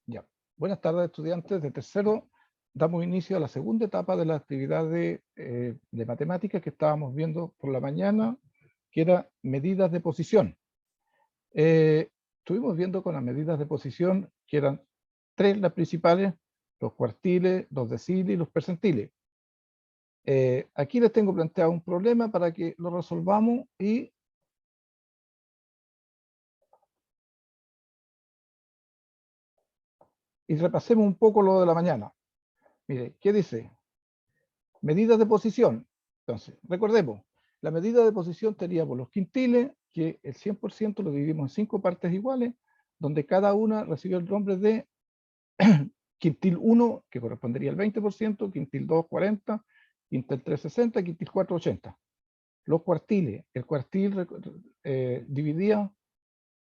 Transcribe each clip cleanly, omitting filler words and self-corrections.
Ya. Buenas tardes, estudiantes de tercero. Damos inicio a la segunda etapa de la actividad de matemáticas que estábamos viendo por la mañana, que era medidas de posición. Estuvimos viendo con las medidas de posición, que eran tres las principales: los cuartiles, los deciles y los percentiles. Aquí les tengo planteado un problema para que lo resolvamos y repasemos un poco lo de la mañana. Mire, ¿qué dice? Medidas de posición. Entonces, recordemos, la medida de posición teníamos los quintiles, que el 100% lo dividimos en 5 partes iguales, donde cada una recibió el nombre de quintil 1, que correspondería al 20%, quintil 2, 40, quintil 3, 60, quintil 4, 80. Los cuartiles, el cuartil dividía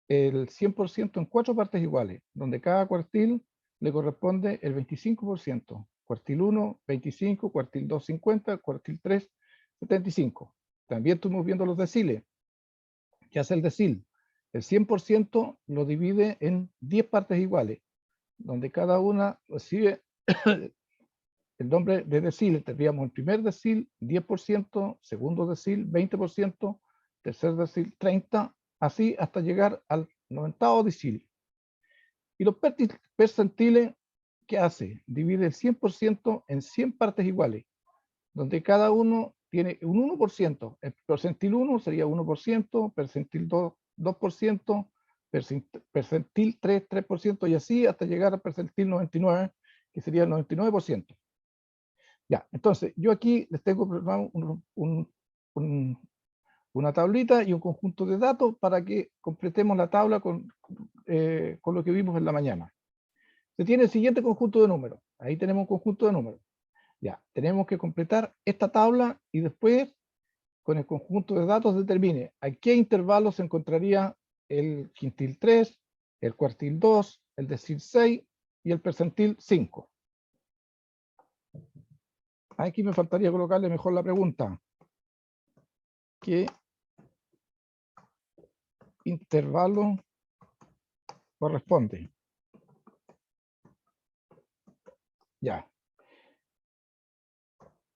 el 100% en 4 partes iguales, donde cada cuartil le corresponde el 25%. Cuartil 1, 25, cuartil 2, 50, cuartil 3, 75. También estuvimos viendo los deciles. ¿Qué hace el decil? El 100% lo divide en 10 partes iguales, donde cada una recibe el nombre de decil. Tendríamos el primer decil, 10%, segundo decil, 20%, tercer decil, 30%, así hasta llegar al 90º decil. Y los percentiles, ¿qué hace? Divide el 100% en 100 partes iguales, donde cada uno tiene un 1%. El percentil 1 sería 1%, percentil 2, 2%, percentil 3, 3%, y así hasta llegar al percentil 99, que sería el 99%. Ya, entonces, yo aquí les tengo preparado una tablita y un conjunto de datos para que completemos la tabla con lo que vimos en la mañana. Se tiene el siguiente conjunto de números. Ahí tenemos un conjunto de números. Ya, tenemos que completar esta tabla y después, con el conjunto de datos, determine a qué intervalo se encontraría el quintil 3, el cuartil 2, el decil 6 y el percentil 5. Aquí me faltaría colocarle mejor la pregunta: ¿qué intervalo corresponde? Ya.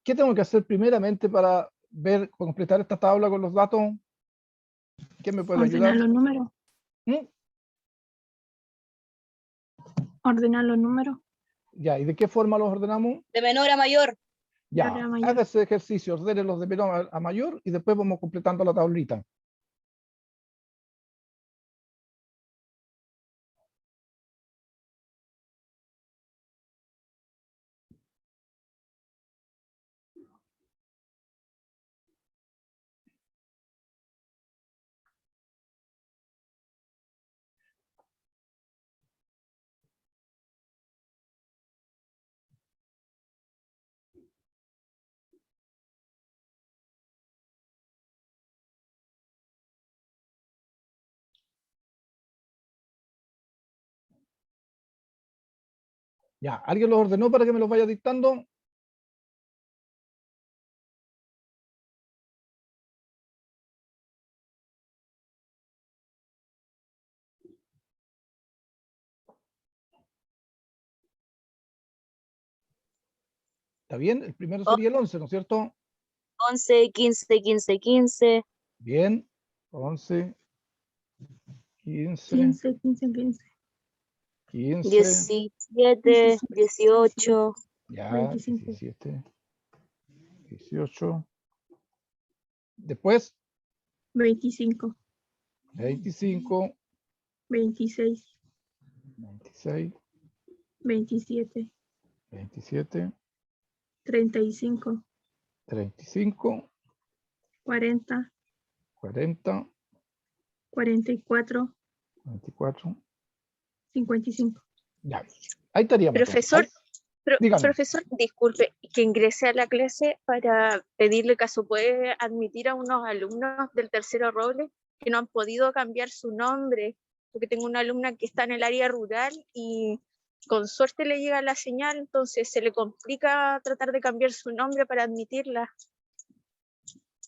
¿Qué tengo que hacer primeramente para completar esta tabla con los datos? ¿Quién me puede ayudar? Ordenar los números. ¿Mm? Ordenar los números. Ya, ¿y de qué forma los ordenamos? De menor a mayor. Ya, menor a mayor. haga ese ejercicio, ordénelos de menor a mayor y después vamos completando la tablita. Ya, ¿alguien los ordenó para que me los vaya dictando? ¿Está bien? El primero sería el 11, ¿no es cierto? 11, 15, 15, 15. Bien, 11, 15, 15, 15, 15. 15, 17, 18. ya, 25. 17, 18. Después, 25. 25, 26. 26, 27. 27, 35. 35, 40. 40, 44. 24. 55. Ya, ahí estaríamos. Profesor, Dígame. profesor, disculpe, que ingrese a la clase para pedirle caso puede admitir a unos alumnos del tercero Roble que no han podido cambiar su nombre, porque tengo una alumna que está en el área rural y con suerte le llega la señal, entonces se le complica tratar de cambiar su nombre para admitirla.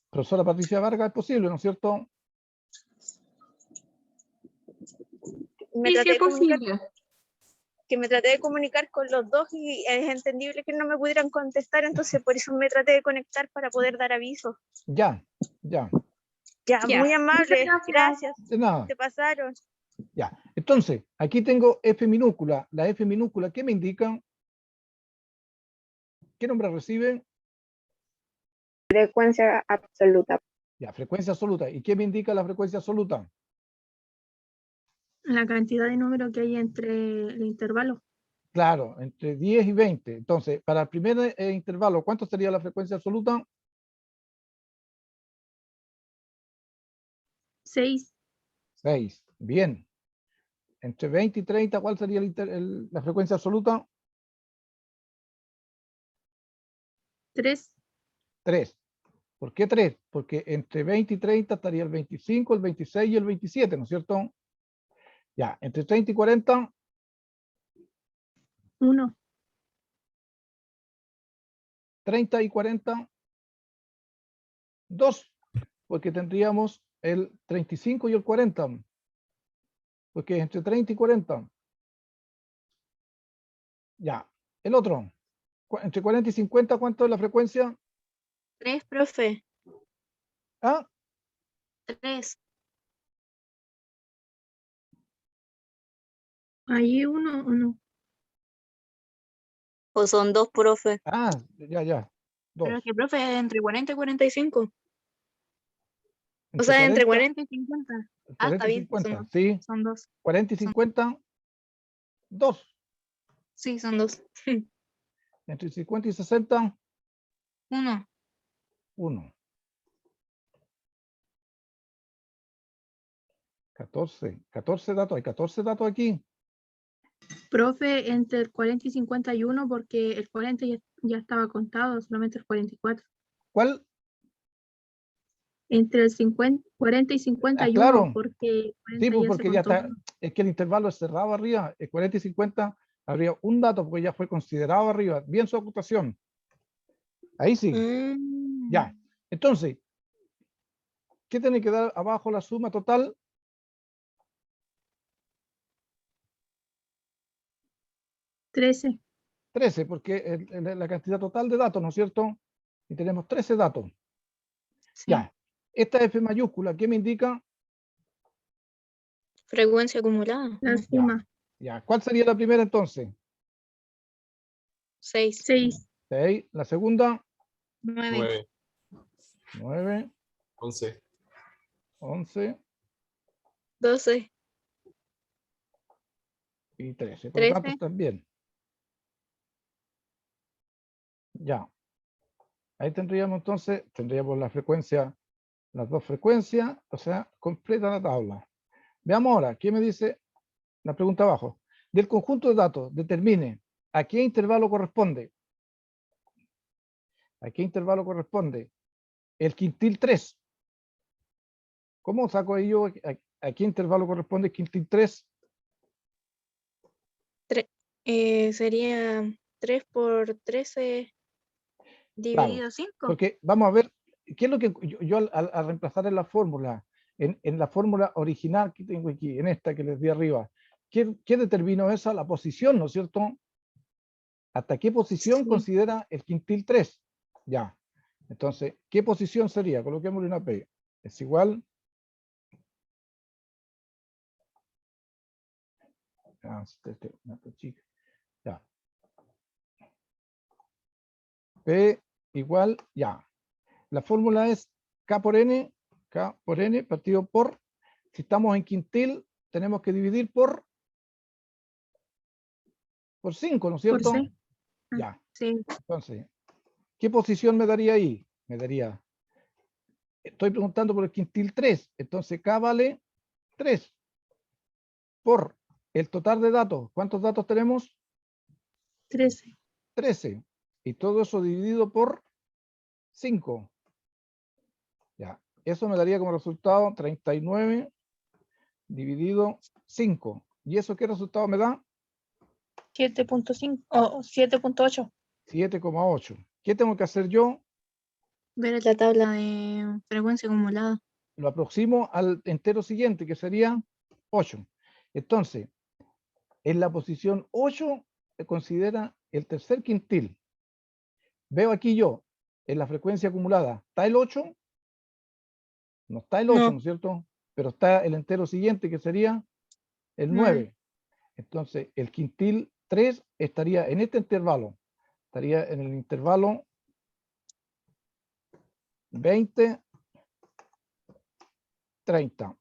Profesora Patricia Vargas, es posible, ¿no es cierto? Me Sí, traté sí de es comunicar posible. que me traté de comunicar con los dos y es entendible que no me pudieran contestar, entonces por eso me traté de conectar para poder dar aviso. Ya. Ya, Ya. muy amable, Muchas gracias, De nada. te pasaron. Ya. Entonces, aquí tengo F minúscula. La F minúscula, ¿qué me indica? ¿Qué nombre recibe? Frecuencia absoluta. Ya, frecuencia absoluta. ¿Y qué me indica la frecuencia absoluta? La cantidad de números que hay entre el intervalo. Claro, entre 10 y 20. Entonces, para el primer intervalo, ¿cuánto sería la frecuencia absoluta? 6, 6. Bien. Entre 20 y 30, ¿cuál sería la frecuencia absoluta? 3, 3. ¿Por qué 3? Porque entre 20 y 30 estaría el 25, el 26 y el 27, ¿no es cierto? Ya, entre 30 y 40, 1, 30 y 40, 2, porque tendríamos el 35 y el 40, porque entre 30 y 40. Ya, el otro, entre 40 y 50, ¿cuánto es la frecuencia? 3, profe, ¿Ah? 3. ¿hay 1 o no? O son 2, profe. Ah, ya, Pero 2. es que, profe, es entre 40 y 45. O Entre sea, entre 40, 40 y 50. Ah, 40 está y bien, 50, sí, son 2. 40 y 50, 2. Sí, son 2. Entre 50 y 60, 1. 1. 14 datos, hay 14 datos aquí. Profe, entre el 40 y 51, porque el 40 ya estaba contado, solamente el 44. ¿Cuál? Entre el 40 y 51, Claro, porque sí, 40 pues ya se porque ya contó. está, es que el intervalo es cerrado arriba, el 40 y 50 habría un dato porque ya fue considerado arriba. Bien su ocultación. Ahí sí, ya. Entonces, ¿qué tiene que dar abajo la suma total? 13, 13, porque la cantidad total de datos, ¿no es cierto? Y tenemos 13 datos. Sí. Ya. Esta F mayúscula, ¿qué me indica? Frecuencia acumulada. la suma. Ya. ¿Cuál sería la primera entonces? 6. 6, 6. La segunda, 9. 9. 11. 11 12. y 13. Por lo tanto, 13. están bien. Ya. Ahí tendríamos la frecuencia, las dos frecuencias, o sea, completa la tabla. Veamos ahora, ¿qué me dice la pregunta abajo? Del conjunto de datos, determine a qué intervalo corresponde. ¿A qué intervalo corresponde? El quintil 3. ¿Cómo saco yo a qué intervalo corresponde el quintil 3? Sería 3 por 13 dividido Claro, 5. porque vamos a ver, ¿qué es lo que yo al reemplazar en la fórmula, en la fórmula original que tengo aquí, en esta que les di arriba, ¿qué determinó esa? La posición, ¿no es cierto? ¿Hasta qué posición Sí. considera el quintil 3? Ya. Entonces, ¿qué posición sería? Coloquémosle una P. Es igual. Ya. P igual, ya. La fórmula es K por N partido por, si estamos en quintil, tenemos que dividir por 5, ¿no es por cierto? 6. Ya. Sí. Entonces, ¿qué posición me daría ahí? Me daría, estoy preguntando por el quintil 3, entonces K vale 3 por el total de datos. ¿Cuántos datos tenemos? 13. 13. Y todo eso dividido por 5. Ya. Eso me daría como resultado 39 dividido 5. ¿Y eso qué resultado me da? 7.5 o 7.8. 7,8. ¿Qué tengo que hacer yo? Ver la tabla de frecuencia acumulada. Lo aproximo al entero siguiente, que sería 8. Entonces, En la posición 8 se considera el tercer quintil. Veo aquí yo, en la frecuencia acumulada, ¿está el 8? No está el 8, No. ¿no es cierto? Pero está el entero siguiente, que sería el 9. Entonces, el quintil 3 estaría en este intervalo. Estaría en el intervalo 20, 30.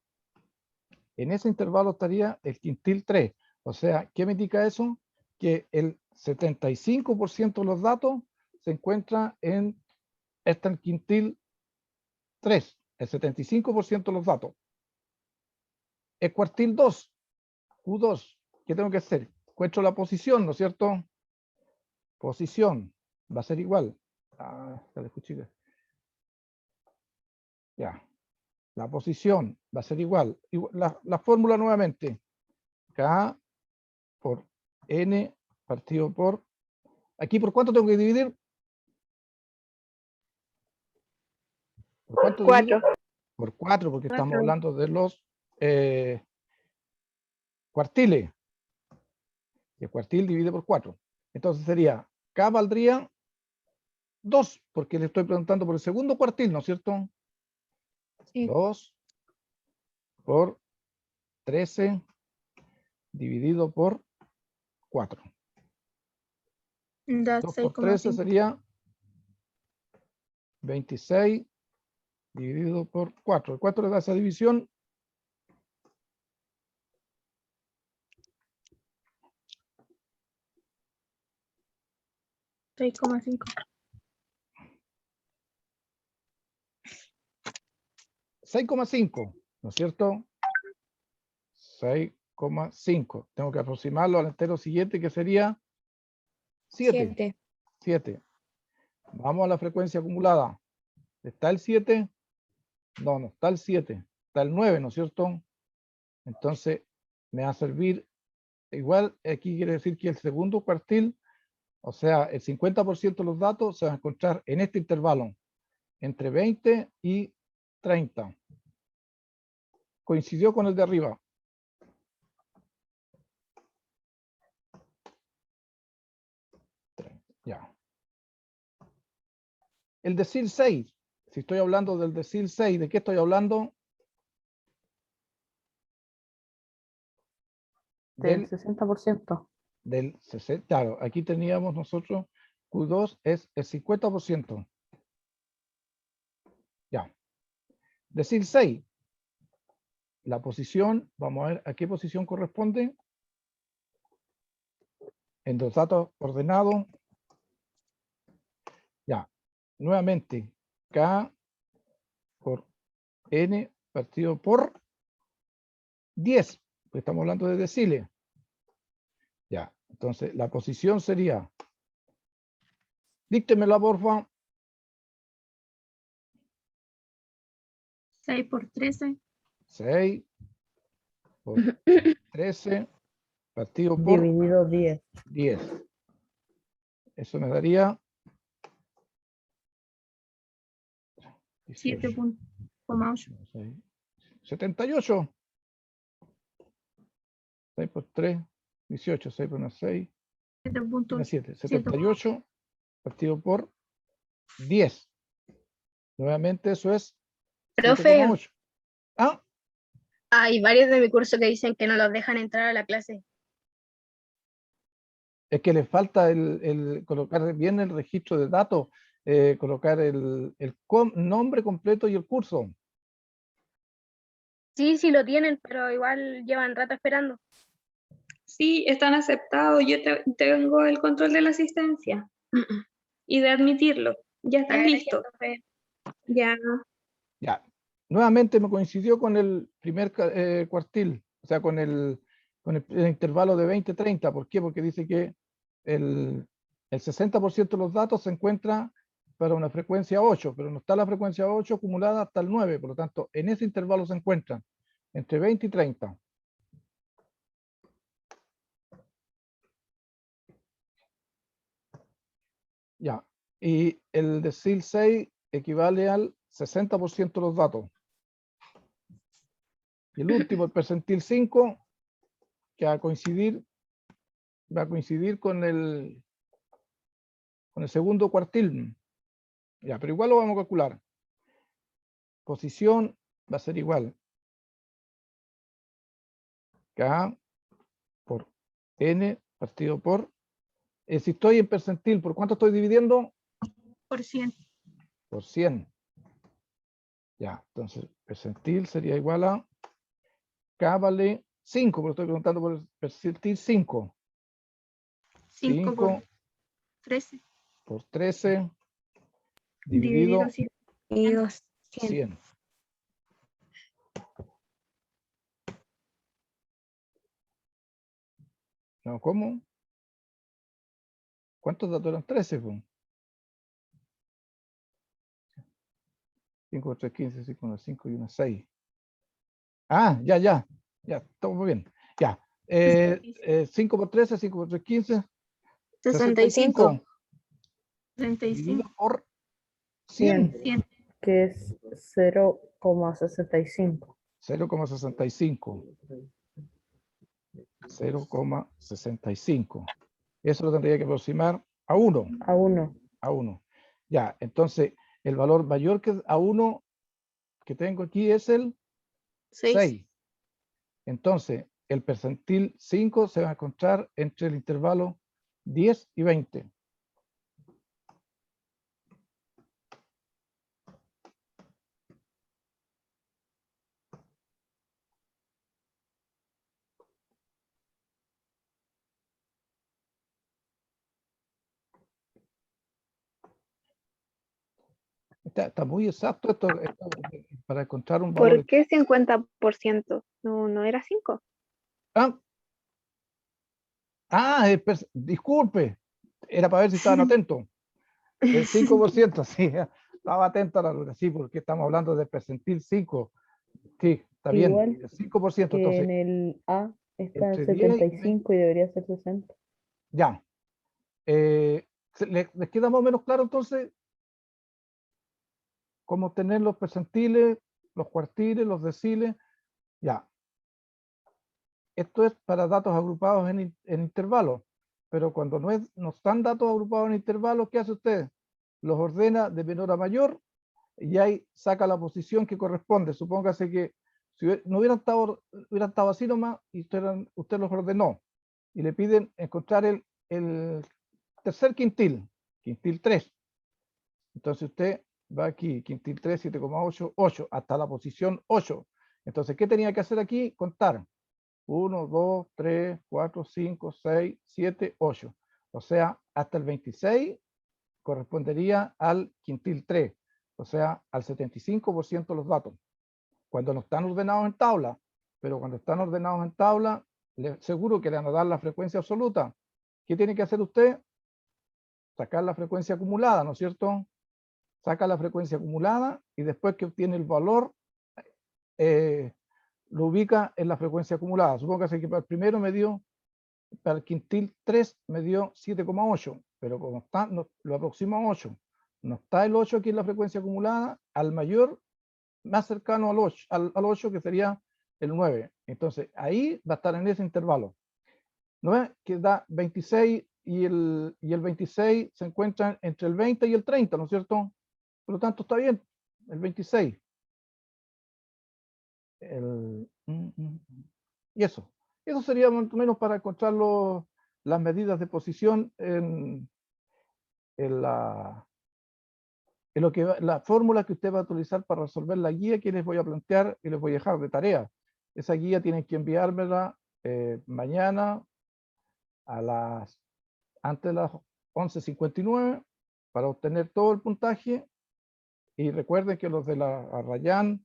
En ese intervalo estaría el quintil 3. O sea, ¿qué me indica eso? Que el 75% de los datos se encuentra en este quintil 3. El 75% de los datos. El cuartil 2, Q2, ¿qué tengo que hacer? Encuentro la posición, ¿no es cierto? Posición va a ser igual. Ya. La posición va a ser igual. La fórmula nuevamente. K por N partido por... ¿Aquí por cuánto tengo que dividir? ¿Por cuánto divido? 4. Por 4, porque estamos 4. hablando de los cuartiles. Y el cuartil divide por 4. Entonces sería, K valdría 2, porque le estoy preguntando por el segundo cuartil, ¿no es cierto? Sí. 2 por 13 dividido por 4. Da 2 por 13 6,5. sería 26 dividido por 4. El 4 le da esa división. 6,5. 6,5, ¿no es cierto? 6,5. Tengo que aproximarlo al entero siguiente, que sería 7. 7. Vamos a la frecuencia acumulada. ¿Está el 7? No, no está el 7. Está el 9, ¿no es cierto? Entonces, me va a servir igual. Aquí quiere decir que el segundo cuartil, o sea, el 50% de los datos se van a encontrar en este intervalo, entre 20 y 30. Coincidió con el de arriba. Ya. El decil 6. Si estoy hablando del decil 6, ¿de qué estoy hablando? Del 60%. Del 60. Claro, aquí teníamos nosotros Q2 es el 50%. Ya. Decil 6. La posición, vamos a ver a qué posición corresponde. En los datos ordenados. Ya. Nuevamente, K por N partido por 10. Pues estamos hablando de deciles. Ya. Entonces, la posición sería. Díctemela, porfa. 6 por 13. 6 por 13 partido por Dividido 10. 10. Eso me daría 18. 7,8. 78. 6 por 3, 18. 6 por 1, 6. 7. 78 partido por 10. Nuevamente eso es Profe, 7,8. Ah, hay varios de mi curso que dicen que no los dejan entrar a la clase. es que le falta el colocar bien el registro de datos, colocar el nombre completo y el curso. Sí, sí lo tienen, pero igual llevan rato esperando. Sí, están aceptados. Yo tengo el control de la asistencia y de admitirlo. Ya están Gracias, listos. profe. Ya. Ya. Nuevamente me coincidió con el primer cuartil, o sea, con el intervalo de 20-30. ¿Por qué? Porque dice que el 60% de los datos se encuentra para una frecuencia 8, pero no está la frecuencia 8 acumulada hasta el 9, por lo tanto, en ese intervalo se encuentran entre 20 y 30. Ya, y el decil 6 equivale al 60% de los datos. Y el último, el percentil 5, que va a coincidir va a coincidir con el segundo cuartil. Ya, pero igual lo vamos a calcular. Posición va a ser igual K por N partido por... si estoy en percentil, ¿por cuánto estoy dividiendo? Por 100. Por 100. Ya, entonces percentil sería igual a K vale 5, porque estoy preguntando por el percentil 5. 5 por 5 13. por 13 Dividido dividido 100. Y 100. 100. No, ¿cómo? ¿Cuántos datos eran? 13, pues. 5 por 3, 15, 5 por 5 y 1, 6. Ah, ya, estamos muy bien. Ya. 5 por 13, 5 por 3, 15. 65. dividido 35. por 100. 100. Que es 0,65. 0,65. 0,65. Eso lo tendría que aproximar a 1. A 1. A 1. Ya, entonces el valor mayor que a 1 que tengo aquí es el 6. Entonces, el percentil 5 se va a encontrar entre el intervalo 10 y 20. Está muy exacto esto para encontrar un valor. ¿Por qué 50%? No era 5. Disculpe, era para ver si estaban atentos. El 5%, sí, estaba atento a la luna, sí, porque estamos hablando de percentil 5. Sí, está bien, Igual el 5%, que entonces, en el A está en entre 10 y 20. 75 y debería ser 60. Ya. ¿Les queda más o menos claro entonces cómo obtener los percentiles, los cuartiles, los deciles? Ya. Esto es para datos agrupados en intervalos, pero cuando no están datos agrupados en intervalos, ¿qué hace usted? Los ordena de menor a mayor y ahí saca la posición que corresponde. Supóngase que si no hubieran estado así nomás y usted los ordenó y le piden encontrar el tercer quintil 3. Entonces usted va aquí, quintil 3, 7,8, 8, hasta la posición 8. Entonces, ¿qué tenía que hacer aquí? Contar. 1, 2, 3, 4, 5, 6, 7, 8. O sea, hasta el 26 correspondería al quintil 3. O sea, al 75% de los datos. Cuando no están ordenados en tabla. Pero cuando están ordenados en tabla, seguro que le van a dar la frecuencia absoluta. ¿Qué tiene que hacer usted? Sacar la frecuencia acumulada, ¿no es cierto? Saca la frecuencia acumulada y después que obtiene el valor, lo ubica en la frecuencia acumulada. Supóngase que para el primero me dio, para el quintil 3 me dio 7,8, pero como está, lo aproximo a 8. No está el 8 aquí en la frecuencia acumulada, al mayor más cercano al 8, al 8 que sería el 9. Entonces ahí va a estar en ese intervalo. ¿No es? Que da 26 y el 26 se encuentran entre el 20 y el 30, ¿no es cierto? Por lo tanto, está bien, el 26. Y eso sería más o menos para encontrar las medidas de posición en la fórmula que usted va a utilizar para resolver la guía que les voy a plantear y les voy a dejar de tarea. Esa guía tienen que enviármela mañana antes de las 11:59 para obtener todo el puntaje. Y recuerden que los de la Arrayán,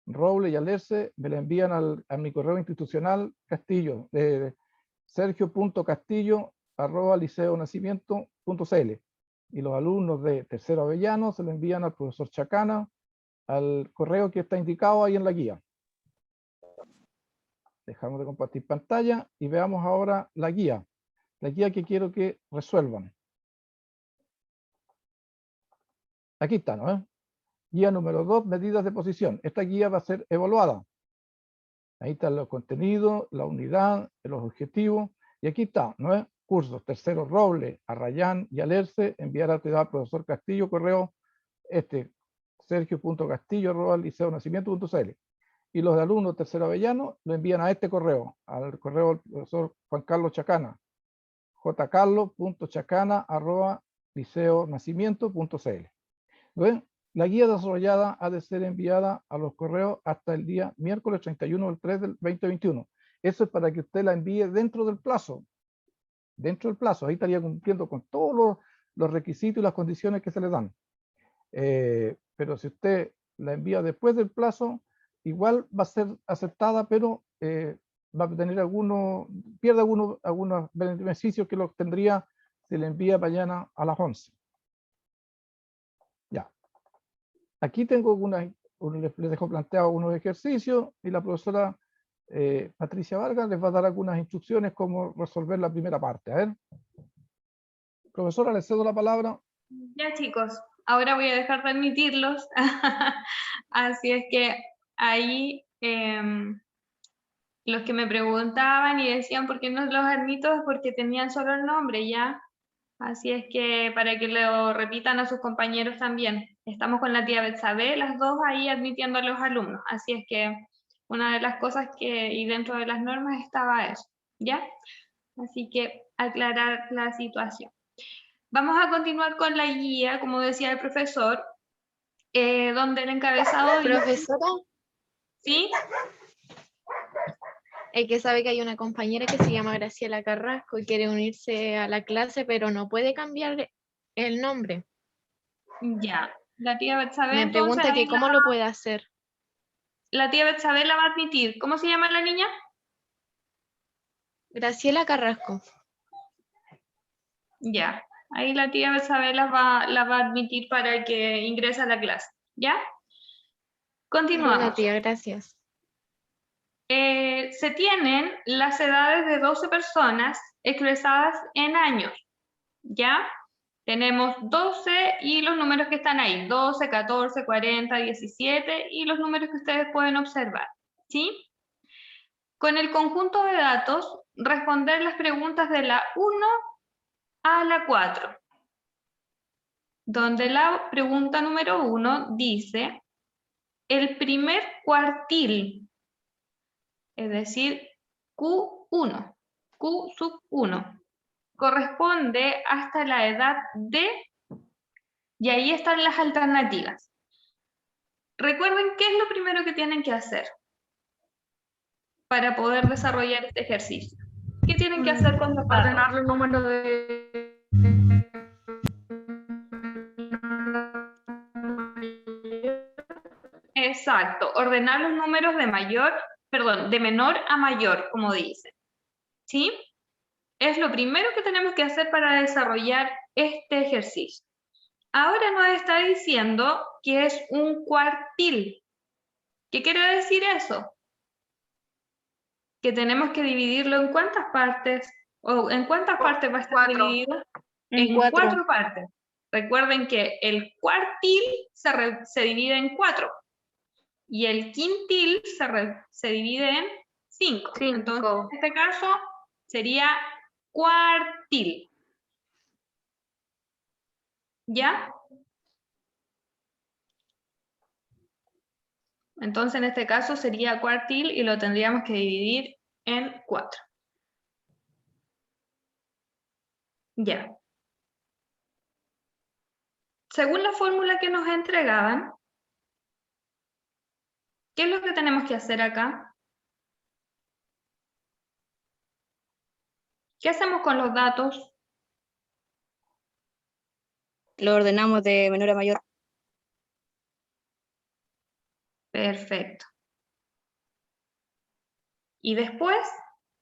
Roble y Alerce me la envían a mi correo institucional Castillo, de sergio.castillo@liceonacimiento.cl, y los alumnos de tercero Avellano se lo envían al profesor Chacana al correo que está indicado ahí en la guía. Dejamos de compartir pantalla y veamos ahora la guía que quiero que resuelvan. Aquí está, ¿no? Guía número 2, medidas de posición. Esta guía va a ser evaluada. Ahí están los contenidos, la unidad, los objetivos. Y aquí está, ¿no es? cursos tercero Roble, Arrayán y Alerce, enviar a al profesor Castillo, correo sergio.castillo@liceonacimiento.cl. Y los de alumnos tercero Avellano lo envían a este correo, al correo del profesor Juan Carlos Chacana, jcarlos.chacana@liceonacimiento.cl. ¿Ven? La guía desarrollada ha de ser enviada a los correos hasta el día miércoles 31 del 3 del 2021. Eso es para que usted la envíe dentro del plazo. Dentro del plazo. Ahí estaría cumpliendo con todos los requisitos y las condiciones que se le dan. Pero si usted la envía después del plazo, igual va a ser aceptada, pero va a tener pierde algunos beneficios que los tendría si le envía mañana a las 11. Ya. Aquí tengo les dejo planteado unos ejercicios y la profesora Patricia Vargas les va a dar algunas instrucciones cómo resolver la primera parte. A ver. Profesora, le cedo la palabra. Ya, chicos, ahora voy a dejar de admitirlos. Así es que ahí los que me preguntaban y decían por qué no los admito es porque tenían solo el nombre, ¿ya? Así es que para que lo repitan a sus compañeros también. Estamos con la tía Betsabe, las dos ahí admitiendo a los alumnos. Así es que una de las cosas y dentro de las normas estaba eso, ¿ya? Así que aclarar la situación. Vamos a continuar con la guía, como decía el profesor, donde el encabezado dice- Profesora, ¿Sí? el que sabe que hay una compañera que se llama Graciela Carrasco y quiere unirse a la clase, pero no puede cambiar el nombre. Ya. La tía Betsabe, Me entonces, pregunta que ahí cómo lo puede hacer. la tía Betsabe la va a admitir. ¿Cómo se llama la niña? Graciela Carrasco. Ya. Ahí la tía Betsabe la va a admitir para que ingrese a la clase. ¿Ya? Continuamos. Bueno, tía, gracias. Se tienen las edades de 12 personas expresadas en años, ¿ya? Tenemos 12 y los números que están ahí, 12, 14, 40, 17 y los números que ustedes pueden observar, ¿sí? Con el conjunto de datos, responder las preguntas de la 1 a la 4, donde la pregunta número 1 dice, el primer cuartil, es decir, Q1, Q sub 1, corresponde hasta la edad de, y ahí están las alternativas. Recuerden qué es lo primero que tienen que hacer para poder desarrollar este ejercicio. ¿Qué tienen que hacer con los datos? Ordenar los números de... Exacto, ordenar los números de menor a mayor, como dice. ¿Sí? Es lo primero que tenemos que hacer para desarrollar este ejercicio. Ahora nos está diciendo que es un cuartil. ¿Qué quiere decir eso? Que tenemos que dividirlo en cuántas partes, o en cuántas partes va a estar dividido. En 4 partes. Recuerden que el cuartil se divide en 4 y el quintil se divide en 5. Entonces, en este caso sería cuartil. ¿Ya? Entonces, en este caso sería cuartil y lo tendríamos que dividir en 4. Ya. Según la fórmula que nos entregaban, ¿qué es lo que tenemos que hacer acá? ¿Qué hacemos con los datos? Lo ordenamos de menor a mayor. Perfecto. Y después,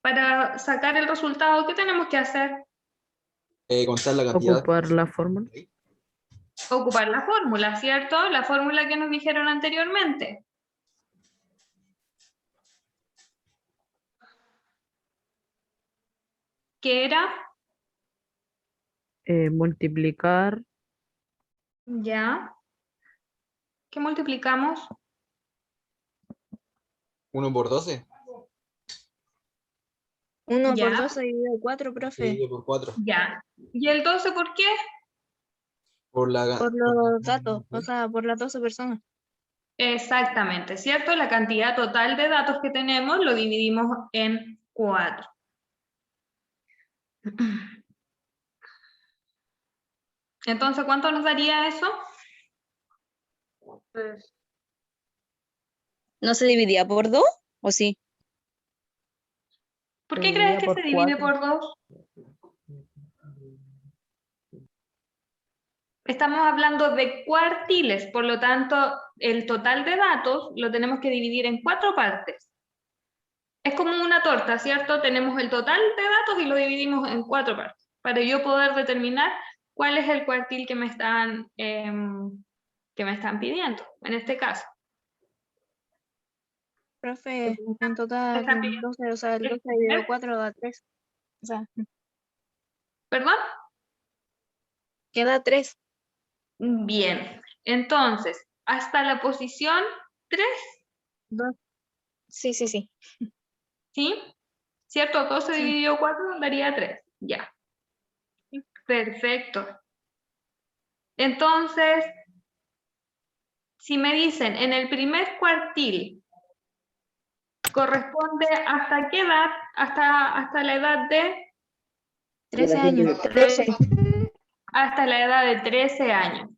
para sacar el resultado, ¿qué tenemos que hacer? Contar la cantidad. Ocupar la fórmula. Ocupar la fórmula, ¿cierto? La fórmula que nos dijeron anteriormente. ¿Qué era? Multiplicar Ya. ¿Qué multiplicamos? 1 por 12. 1 Ya. por 12 dividido 4, profe. Dividido por 4. Ya. ¿Y el 12 por qué? Por la, Por los datos, o sea, por las 12 personas. Exactamente, ¿cierto? La cantidad total de datos que tenemos lo dividimos en 4. Entonces, ¿cuánto nos daría eso? ¿No se dividía por 2? ¿O sí? ¿Por Se qué crees dividía que por se divide 4. por 2? Estamos hablando de cuartiles, por lo tanto, el total de datos lo tenemos que dividir en 4 partes. Es como una torta, ¿cierto? Tenemos el total de datos y lo dividimos en 4 partes, para yo poder determinar cuál es el cuartil que me están pidiendo, en este caso. Profe, en total Está bien. 12, o sea, el ¿El 12 dividido primer? 4 da 3. O sea, ¿Perdón? queda 3. Bien, entonces, hasta la posición 3, 2. Sí, sí, sí. ¿sí? ¿Cierto? 12 Sí. dividido 4 daría 3. Ya. Perfecto. Entonces, si me dicen en el primer cuartil, ¿corresponde hasta qué edad? Hasta la edad de... 13 años. 13. Hasta la edad de 13 años.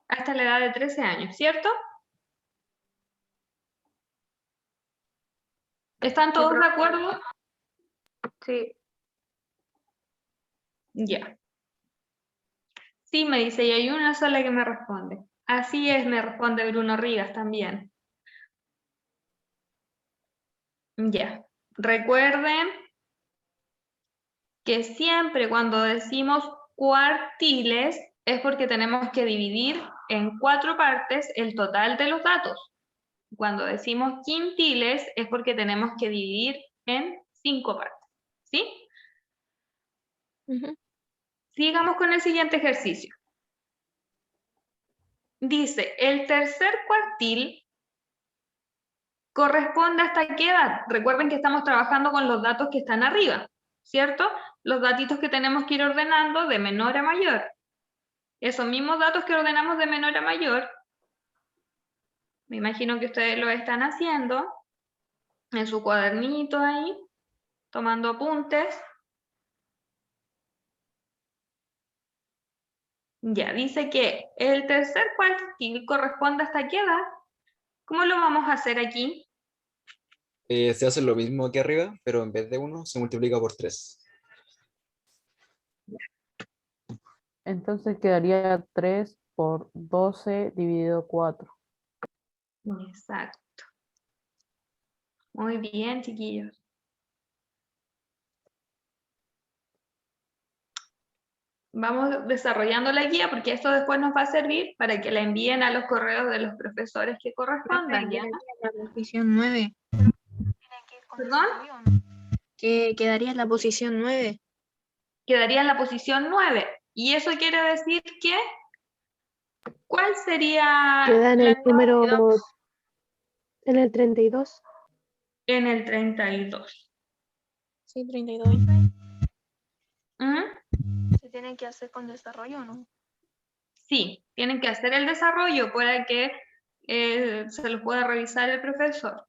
Hasta la edad de 13 años, ¿cierto? ¿Están todos de acuerdo? Sí. Ya. Sí, me dice, y hay una sola que me responde. Así es, me responde Bruno Rivas también. Ya. Recuerden que siempre cuando decimos cuartiles es porque tenemos que dividir en 4 partes el total de los datos. Cuando decimos quintiles es porque tenemos que dividir en 5 partes. ¿Sí? Sigamos con el siguiente ejercicio. Dice, el tercer cuartil corresponde hasta qué edad. Recuerden que estamos trabajando con los datos que están arriba, ¿cierto? Los datitos que tenemos que ir ordenando de menor a mayor. Esos mismos datos que ordenamos de menor a mayor, me imagino que ustedes lo están haciendo en su cuadernito ahí, tomando apuntes. Ya, dice que el tercer cuartil corresponde hasta qué edad. ¿Cómo lo vamos a hacer aquí? se hace lo mismo que arriba, pero en vez de 1 se multiplica por 3. Entonces quedaría 3 por 12 dividido 4. Exacto. Muy bien, chiquillos. Vamos desarrollando la guía porque esto después nos va a servir para que la envíen a los correos de los profesores que correspondan, ¿ya? La posición 9. ¿Perdón? Que quedaría en la posición 9. Quedaría en la posición 9. Y eso quiere decir que, ¿cuál sería Queda en la el número, 32. en el 32. en el 32? Sí, 32. ¿Mm? ¿Se tienen que hacer con desarrollo o no? Sí, tienen que hacer el desarrollo para que se los pueda revisar el profesor.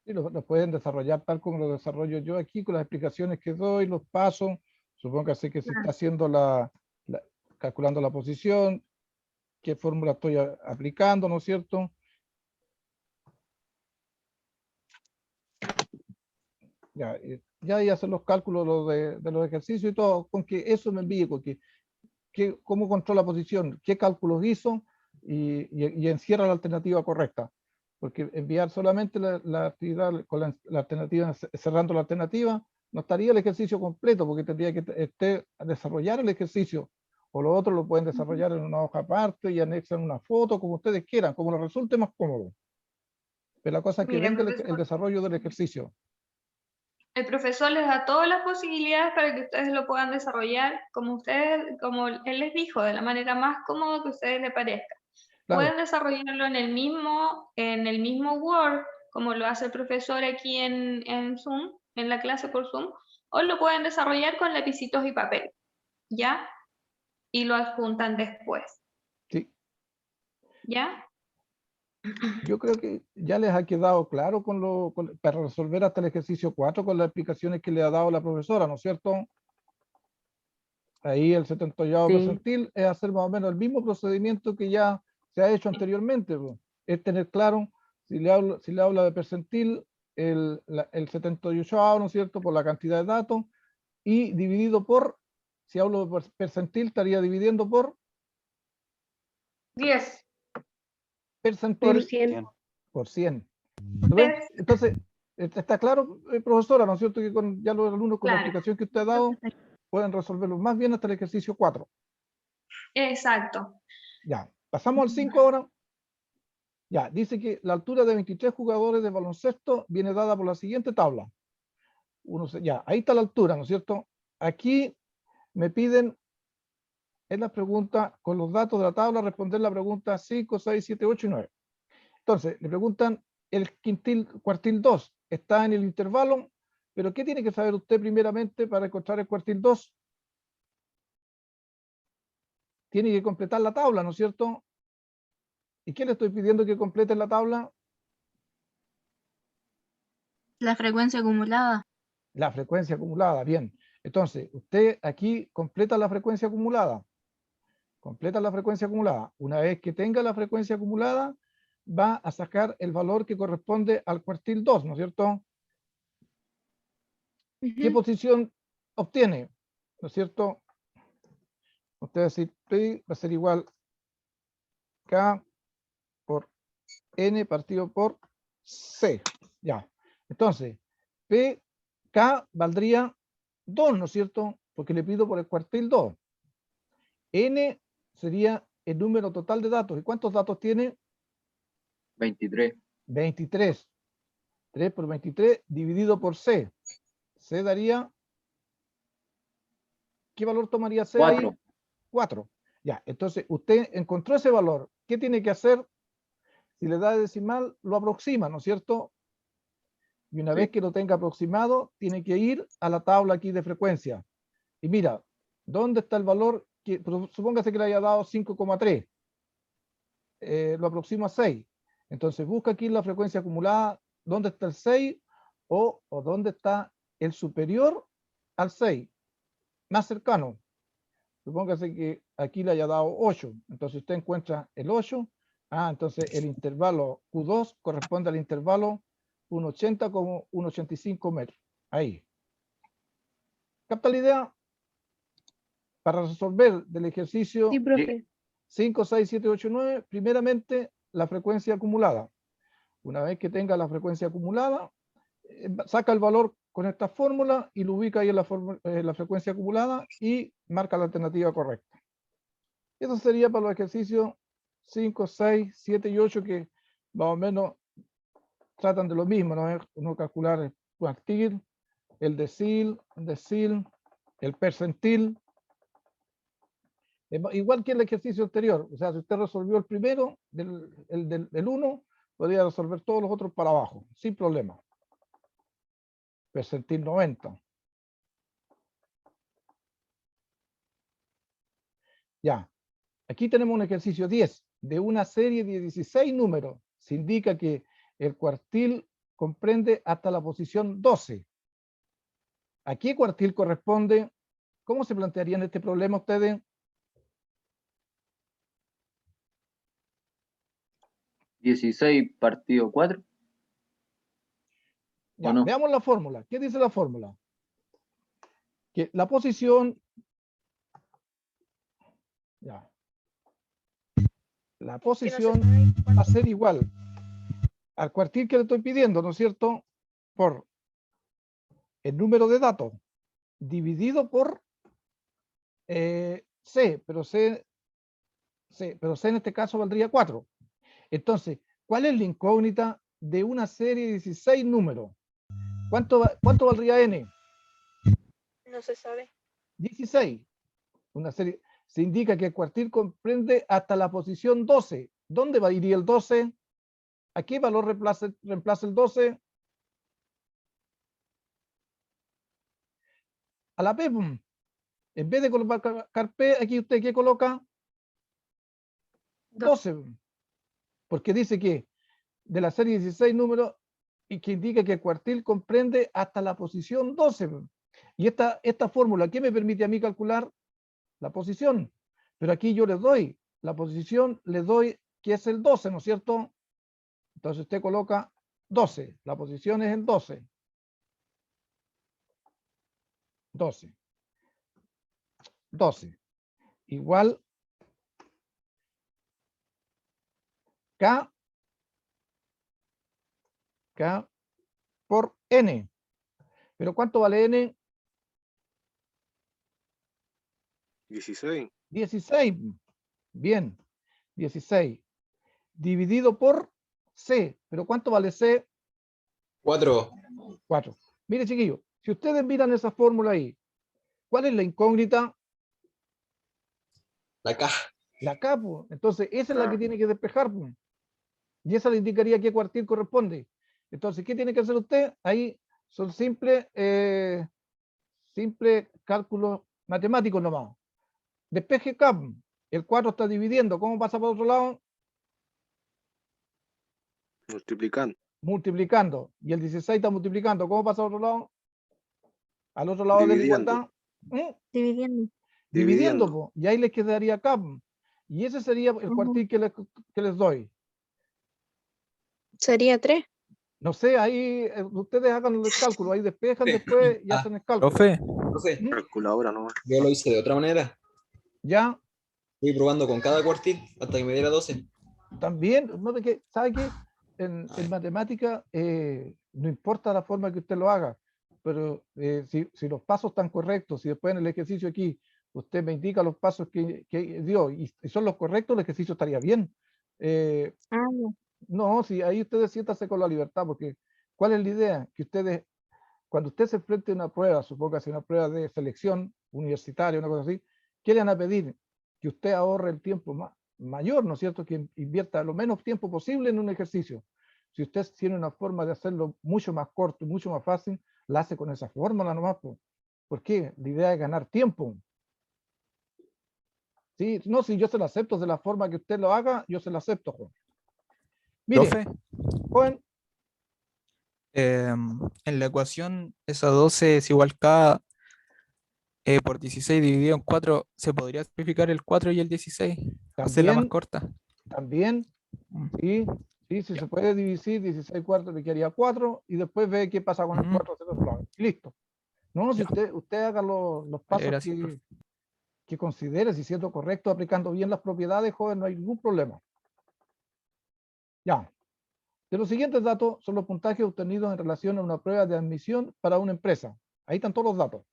Y lo pueden desarrollar tal como lo desarrollo yo aquí, con las explicaciones que doy, los pasos. Supongo que así que se está haciendo calculando la posición, qué fórmula estoy aplicando, ¿no es cierto? Ya y hacer los cálculos de los ejercicios y todo, con que eso me envíe, cómo controla la posición, qué cálculos hizo y encierra la alternativa correcta. Porque enviar solamente la actividad con la alternativa, cerrando la alternativa, no estaría el ejercicio completo, porque tendría que desarrollar el ejercicio. O lo otro lo pueden desarrollar en una hoja aparte y anexan una foto, como ustedes quieran, como les resulte más cómodo. Pero la cosa es que Mira, venga el profesor. desarrollo del ejercicio. El profesor les da todas las posibilidades para que ustedes lo puedan desarrollar como él les dijo, de la manera más cómoda que a ustedes les parezca. Claro. Pueden desarrollarlo en el mismo Word, como lo hace el profesor aquí en Zoom, en la clase por Zoom, o lo pueden desarrollar con lapicitos y papel, ¿ya? Y lo adjuntan después. Sí. ¿Ya? Yo creo que ya les ha quedado claro para resolver hasta el ejercicio 4 con las explicaciones que le ha dado la profesora, ¿no es cierto? Ahí el 78 Sí. percentil es hacer más o menos el mismo procedimiento que ya se ha hecho anteriormente, pues. Es tener claro, si le habla de percentil, el 78, ¿no es cierto?, por la cantidad de datos, y dividido por, si hablo de percentil, estaría dividiendo por 10. percentil Por 100. por 100. ¿Lo ven? Entonces, está claro, profesora, ¿no es cierto?, que ya los alumnos con la Claro. explicación que usted ha dado pueden resolverlo más bien hasta el ejercicio 4. Exacto. Ya, pasamos al 5 ahora. Ya, dice que la altura de 23 jugadores de baloncesto viene dada por la siguiente tabla. Ya, ahí está la altura, ¿no es cierto? Aquí me piden en la pregunta, con los datos de la tabla, responder la pregunta 5, 6, 7, 8 y 9. Entonces, le preguntan, el cuartil 2 está en el intervalo, pero ¿qué tiene que saber usted primeramente para encontrar el cuartil 2? Tiene que completar la tabla, ¿no es cierto? ¿Y qué le estoy pidiendo que complete la tabla? La frecuencia acumulada. La frecuencia acumulada, bien. Entonces, usted aquí completa la frecuencia acumulada. Completa la frecuencia acumulada. Una vez que tenga la frecuencia acumulada, va a sacar el valor que corresponde al cuartil 2, ¿no es cierto? ¿Qué posición obtiene? ¿No es cierto? Usted va a decir, P va a ser igual K por N partido por C. Ya. Entonces, K valdría 2, ¿no es cierto? Porque le pido por el cuartil 2. N sería el número total de datos. ¿Y cuántos datos tiene? 23. 23. 3 por 23 dividido por C. C daría... ¿Qué valor tomaría C 4. ahí? 4. Ya, entonces usted encontró ese valor. ¿Qué tiene que hacer? Si le da decimal, lo aproxima, ¿no es cierto? Y una vez que lo tenga aproximado, tiene que ir a la tabla aquí de frecuencia. Y mira, ¿dónde está el valor? Supóngase que le haya dado 5,3. Lo aproximo a 6. Entonces busca aquí la frecuencia acumulada, ¿dónde está el 6? O dónde está el superior al 6, más cercano. Supóngase que aquí le haya dado 8. Entonces usted encuentra el 8. Entonces el intervalo Q2 corresponde al intervalo 1,80 como 1,85 metros. Ahí. ¿Capta la idea? Para resolver del ejercicio Sí, profe. 5, 6, 7, 8, 9, primeramente la frecuencia acumulada. Una vez que tenga la frecuencia acumulada, saca el valor con esta fórmula y lo ubica ahí en la frecuencia acumulada y marca la alternativa correcta. Eso sería para los ejercicios 5, 6, 7 y 8 que más o menos tratan de lo mismo, ¿no? Uno calcular el cuartil, el decil, el percentil. Igual que el ejercicio anterior, o sea, si usted resolvió el primero, del 1, podría resolver todos los otros para abajo, sin problema. Percentil 90. Ya, aquí tenemos un ejercicio 10, de una serie de 16 números. Se indica que el cuartil comprende hasta la posición 12. ¿A qué cuartil corresponde? ¿Cómo se plantearían este problema ustedes? ¿16 partido 4? Ya, no? veamos la fórmula. ¿Qué dice la fórmula? Que la posición... Ya. La posición va a ser igual al cuartil que le estoy pidiendo, ¿no es cierto? Por el número de datos dividido por C, pero C en este caso valdría 4. Entonces, ¿cuál es la incógnita de una serie de 16 números? ¿Cuánto valdría n? No se sabe. 16. Una serie. Se indica que el cuartil comprende hasta la posición 12. ¿Dónde va a ir el 12? ¿A qué valor reemplaza el 12? A la P. En vez de colocar P, aquí usted ¿qué coloca? 12. Porque dice que de la serie 16 números y que indica que el cuartil comprende hasta la posición 12. Y esta fórmula, ¿qué me permite a mí calcular? La posición. Pero aquí yo le doy la posición, le doy que es el 12, ¿no es cierto? Entonces usted coloca 12. La posición es el 12. 12. 12. Igual K por N. ¿Pero cuánto vale N? 16. 16. Bien. 16. Dividido por C. ¿Pero cuánto vale C? 4. 4. Mire, chiquillos, si ustedes miran esa fórmula ahí, ¿cuál es la incógnita? La K. La K, pues. Entonces, esa es la que tiene que despejar, pues. Y esa le indicaría qué cuartil corresponde. Entonces, ¿qué tiene que hacer usted? Ahí son simples cálculos matemáticos nomás. Despeje K. El 4 está dividiendo. ¿Cómo pasa para otro lado? Multiplicando. Multiplicando. Y el 16 está multiplicando. ¿Cómo pasa al otro lado? Al otro lado de la Dividiendo. igualdad. Dividiendo. Dividiendo, Dividiendo. po. Y ahí les quedaría K. Y ese sería el cuartil que les doy. Sería 3. No sé, ahí ustedes hagan el cálculo, ahí despejan después y hacen el cálculo. Profe, Profe, Calculadora nomás. yo lo hice de otra manera. Ya, Fui probando con cada cuartil hasta que me diera 12. también, no de que, ¿sabe qué? En matemática no importa la forma que usted lo haga, pero si los pasos están correctos, si después en el ejercicio aquí usted me indica los pasos que dio y son los correctos, el ejercicio estaría bien. No, si ahí ustedes siéntanse con la libertad, porque ¿cuál es la idea? Que ustedes, cuando usted se enfrente a una prueba, supongo que hace una prueba de selección universitaria, una cosa así, ¿qué le van a pedir? Que usted ahorre el tiempo mayor, ¿no es cierto? Que invierta lo menos tiempo posible en un ejercicio. Si usted tiene una forma de hacerlo mucho más corto, mucho más fácil, la hace con esa fórmula nomás. ¿Por qué? La idea es ganar tiempo. ¿Sí? No, si yo se lo acepto de la forma que usted lo haga, yo se lo acepto, Juan. Mire, profe, Juan, en la ecuación esa 12 es igual K por 16 dividido en 4, ¿se podría simplificar el 4 y el 16? Hacerla más también, corta. también, sí, se puede dividir 16 cuartos, le quedaría 4 y después ve qué pasa con el 4 hacia el otro lado. Listo. No, si usted haga los pasos gracias, profe. que considere, si siendo correcto, aplicando bien las propiedades, joven, no hay ningún problema. Ya. De los siguientes datos son los puntajes obtenidos en relación a una prueba de admisión para una empresa. Ahí están todos los datos.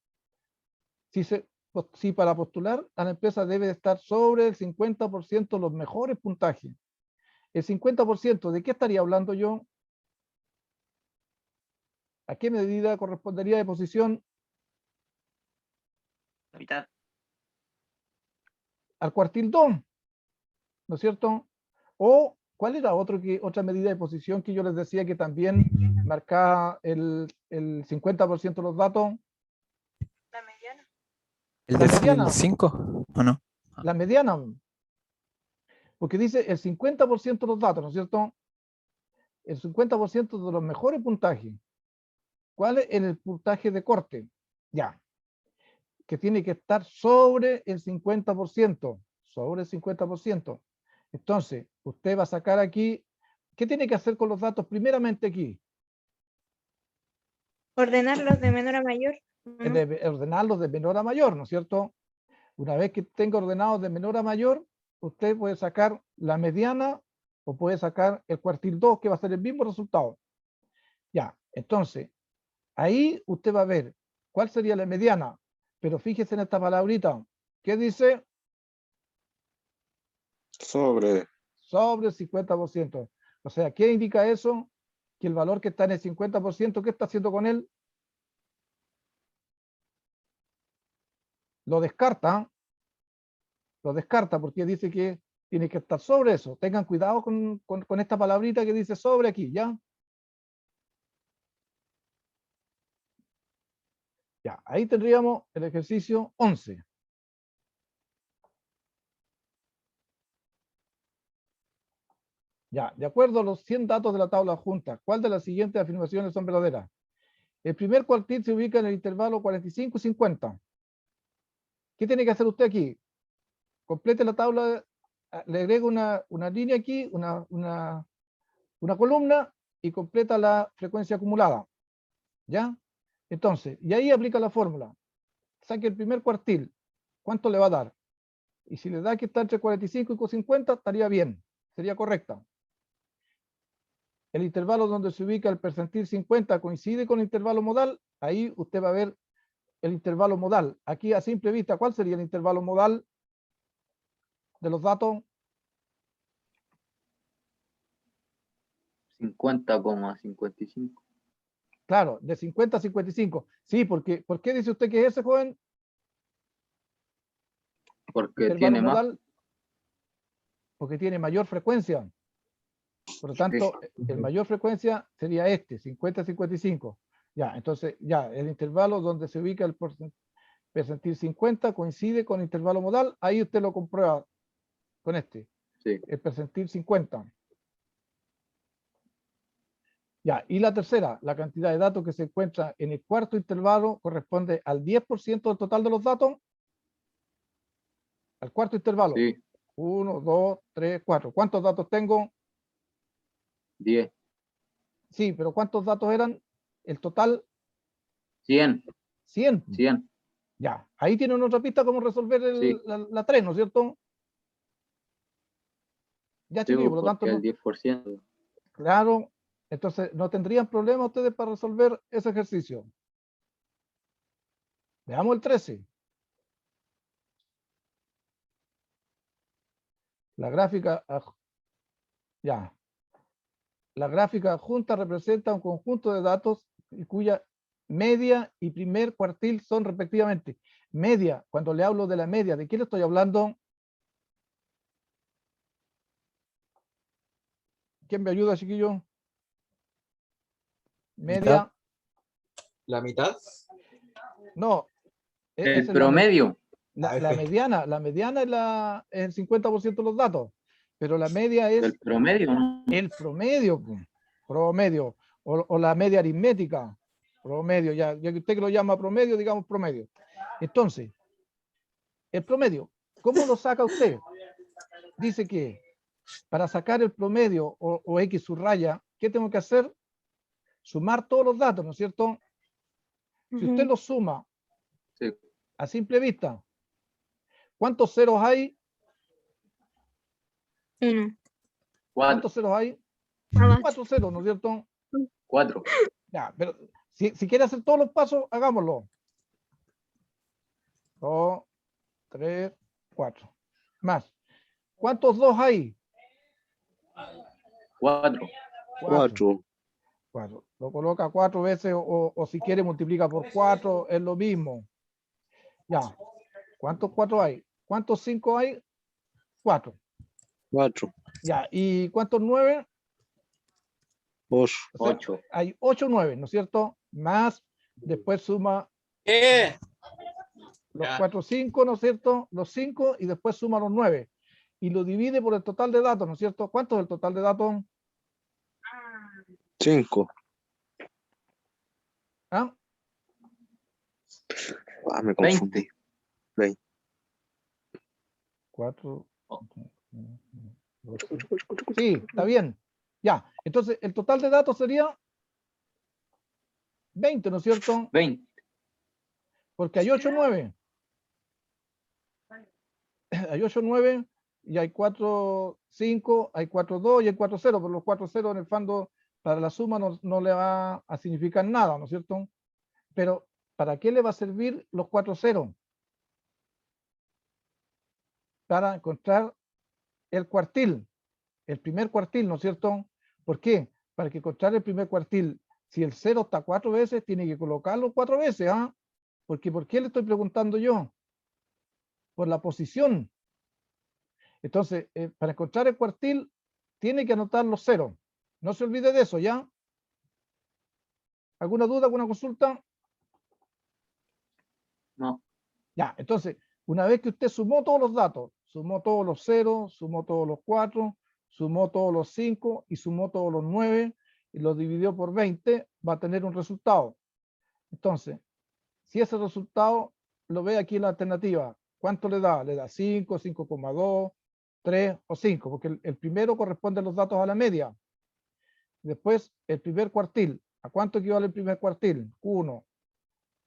Si para postular a la empresa debe estar sobre el 50% los mejores puntajes. El 50%, ¿de qué estaría hablando yo? ¿A qué medida correspondería de posición? La mitad. Al cuartil 2, ¿no es cierto? O, ¿cuál era otra medida de posición que yo les decía que también marcaba el 50% de los datos? La mediana. ¿El La del mediana. 5 o no? La mediana. Porque dice el 50% de los datos, ¿no es cierto? El 50% de los mejores puntajes. ¿Cuál es el puntaje de corte? Ya. Que tiene que estar sobre el 50%. Sobre el 50%. Entonces, usted va a sacar aquí, ¿qué tiene que hacer con los datos primeramente aquí? Ordenarlos de menor a mayor. Ordenarlos de menor a mayor, ¿no es cierto? Una vez que tenga ordenados de menor a mayor, usted puede sacar la mediana o puede sacar el cuartil 2, que va a ser el mismo resultado. Ya, entonces, ahí usted va a ver cuál sería la mediana, pero fíjese en esta palabrita. ¿Qué dice? Sobre. Sobre el 50%. O sea, ¿qué indica eso? que el valor que está en el 50%, ¿qué está haciendo con él? Lo descarta porque dice que tiene que estar sobre eso. Tengan cuidado con esta palabrita que dice sobre aquí, ¿ya? Ya, ahí tendríamos el ejercicio 11. Ya, de acuerdo a los 100 datos de la tabla adjunta, ¿cuál de las siguientes afirmaciones son verdaderas? El primer cuartil se ubica en el intervalo 45 y 50. ¿Qué tiene que hacer usted aquí? Complete la tabla, le agrega una línea aquí, una columna y completa la frecuencia acumulada. ¿Ya? Entonces, y ahí aplica la fórmula. Saque el primer cuartil. ¿Cuánto le va a dar? Y si le da que está entre 45 y 50, estaría bien. Sería correcta. El intervalo donde se ubica el percentil 50 coincide con el intervalo modal. Ahí usted va a ver el intervalo modal. Aquí a simple vista, ¿cuál sería el intervalo modal de los datos? 50,55. Claro, de 50 a 55. Sí, porque, ¿por qué dice usted que es ese, joven? Porque Intervalo tiene más. modal, porque tiene mayor frecuencia. Por lo tanto, el mayor frecuencia sería este, 50 a 55. Ya, entonces, ya, el intervalo donde se ubica el percentil 50 coincide con el intervalo modal. Ahí usted lo comprueba con este, Sí. el percentil 50. Ya, y la tercera, la cantidad de datos que se encuentra en el cuarto intervalo corresponde al 10% del total de los datos. Al cuarto intervalo. Sí. 1, 2, 3, 4. ¿Cuántos datos tengo? 10. Sí, pero ¿cuántos datos eran? El total. 100. 100. 100. Ya, ahí tienen otra pista cómo resolver Sí. la 3, ¿no es cierto? Ya, Sí, chiquillos, por lo tanto, porque no, el 10%. claro, entonces no tendrían problema ustedes para resolver ese ejercicio. Veamos el 13. La gráfica, ya. La gráfica adjunta representa un conjunto de datos cuya media y primer cuartil son respectivamente. Media, cuando le hablo de la media, ¿de qué le estoy hablando? ¿Quién me ayuda, chiquillo? Media. ¿La mitad? No. El esa es promedio. la mediana es el 50% de los datos, pero la media es El promedio. el promedio, promedio, o la media aritmética, promedio, ya que usted que lo llama promedio, digamos promedio. Entonces, el promedio, ¿cómo lo saca usted? Dice que para sacar el promedio o X subraya, ¿qué tengo que hacer? Sumar todos los datos, ¿no es cierto? Si usted los suma Sí. a simple vista, ¿cuántos ceros hay? 1. ¿Cuántos ceros hay? Nada. 4 ceros, ¿no es cierto? 4. Ya, pero si quiere hacer todos los pasos, hagámoslo. 2, 3, 4. Más. ¿Cuántos 2 hay? 4. 4. Lo coloca 4 veces o si quiere multiplica por 4, es lo mismo. Ya. ¿Cuántos 4 hay? ¿Cuántos 5 hay? 4. 4. Ya. ¿Y cuántos 9? 8. O sea, 8. hay 8 9, ¿no es cierto? Más, después suma los 4 5, ¿no es cierto? Los 5 y después suma los 9. Y lo divide por el total de datos, ¿no es cierto? ¿Cuánto es el total de datos? 5. ¿Ah? Ah, me confundí. 20. 4. Sí, está bien. Ya, entonces el total de datos sería 20, ¿no es cierto? 20. Porque hay 8 9. Hay 8 9 y hay 4 5, hay 4 2 y hay 4 0, pero los 4 0 en el fondo para la suma no le va a significar nada, ¿no es cierto? Pero ¿para qué le va a servir los 4 0? Para encontrar el cuartil, el primer cuartil, ¿no es cierto? ¿Por qué? para que encontrar el primer cuartil, si el 0 está 4 veces, tiene que colocarlo 4 veces, ¿ah? Porque ¿por qué le estoy preguntando yo? Por la posición. Entonces, para encontrar el cuartil, tiene que anotar los ceros. No se olvide de eso, ¿ya? ¿Alguna duda, alguna consulta? No. Ya, entonces, una vez que usted sumó todos los datos, sumó todos los ceros, sumó todos los 4, sumó todos los 5 y sumó todos los 9 y los dividió por 20, va a tener un resultado. Entonces, si ese resultado lo ve aquí en la alternativa, ¿cuánto le da? Le da 5, 5,2, 3 o 5, porque el primero corresponde a los datos a la media. Después, el primer cuartil. ¿A cuánto equivale el primer cuartil? 1.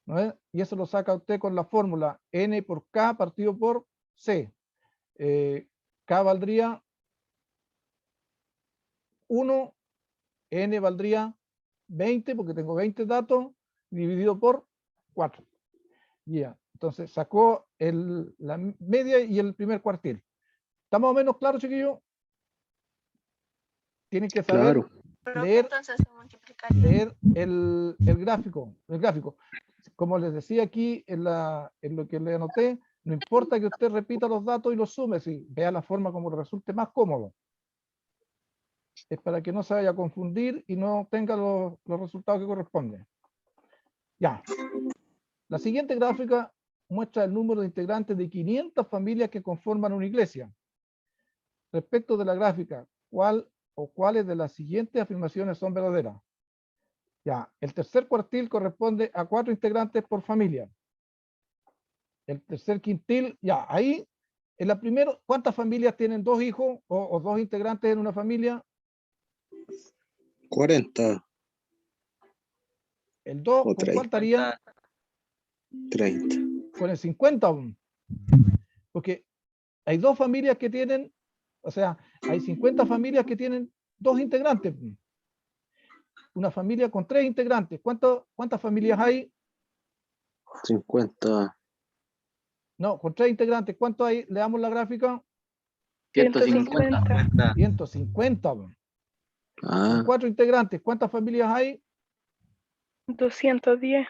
¿No es? Y eso lo saca usted con la fórmula n por k partido por c. K valdría 1, n valdría 20, porque tengo 20 datos, dividido por 4. Ya, entonces sacó la media y el primer cuartil. ¿Está más o menos claro, chiquillos? Tienen que saber leer el gráfico. Como les decía aquí en lo que le anoté, no importa que usted repita los datos y los sume, si vea la forma como le resulte más cómodo. Es para que no se vaya a confundir y no tenga los resultados que corresponden. Ya. La siguiente gráfica muestra el número de integrantes de 500 familias que conforman una iglesia. Respecto de la gráfica, ¿cuál o cuáles de las siguientes afirmaciones son verdaderas? Ya, el tercer cuartil corresponde a 4 integrantes por familia. El tercer quintil, ya, ahí, en la primera, ¿cuántas familias tienen 2 hijos o 2 integrantes en una familia? 40. El 2, O ¿con cuál estaría? 30. Con el 50 aún. Porque hay 2 familias que tienen, o sea, hay 50 familias que tienen 2 integrantes. Una familia con 3 integrantes. ¿Cuántas familias hay? 50. No, con 3 integrantes. ¿Cuánto hay? Le damos la gráfica. 150. 150. Con Ah, 4 integrantes. ¿Cuántas familias hay? 210.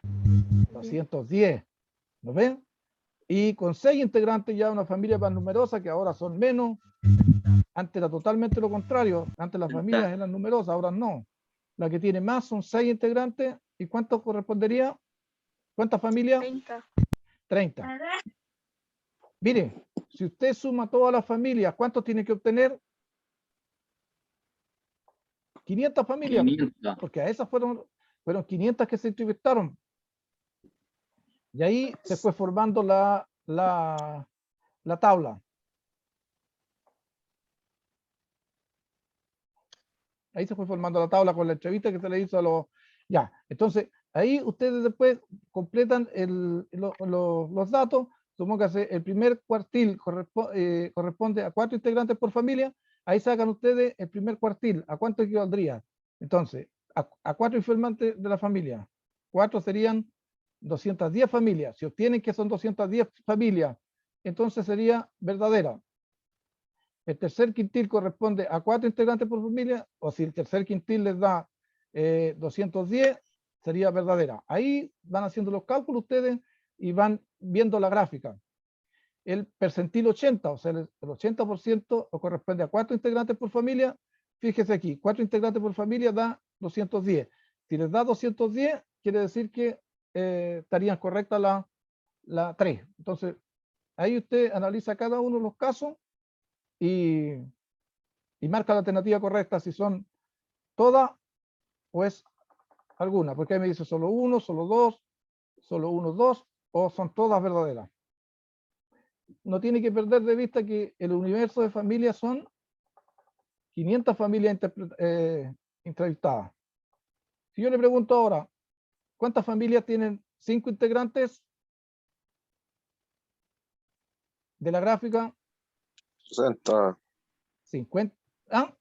210. ¿Lo ven? Y con 6 integrantes ya una familia más numerosa, que ahora son menos. Antes era totalmente lo contrario. Antes las familias eran numerosas, ahora no. La que tiene más son 6 integrantes. ¿Y cuánto correspondería? ¿Cuántas familias? 30. 30. Mire, si usted suma todas las familias, ¿cuántos tiene que obtener? 500 familias. 500. Porque a esas fueron 500 que se entrevistaron. Y ahí se fue formando la tabla. Ahí se fue formando la tabla con la entrevista que se le hizo a los... Ya, entonces, ahí ustedes después completan los datos. Supóngase, el primer cuartil corresponde a 4 integrantes por familia. Ahí sacan ustedes el primer cuartil. ¿A cuánto equivaldría? Entonces, a 4 informantes de la familia. 4 serían 210 familias. Si obtienen que son 210 familias, entonces sería verdadera. El tercer quintil corresponde a 4 integrantes por familia, o si el tercer quintil les da 210, sería verdadera. Ahí van haciendo los cálculos ustedes y van viendo la gráfica. El percentil 80, o sea, el 80% corresponde a 4 integrantes por familia. Fíjese aquí, 4 integrantes por familia da 210. Si les da 210, quiere decir que estarían correctas la 3. Entonces, ahí usted analiza cada uno de los casos y marca la alternativa correcta, si son todas o es alguna, porque ahí me dice solo 1, solo 2, solo 1, 2, o son todas verdaderas. No tiene que perder de vista que el universo de familias son 500 familias entrevistadas. Si yo le pregunto ahora, ¿cuántas familias tienen 5 integrantes de la gráfica? 60. 50. ¿Ah?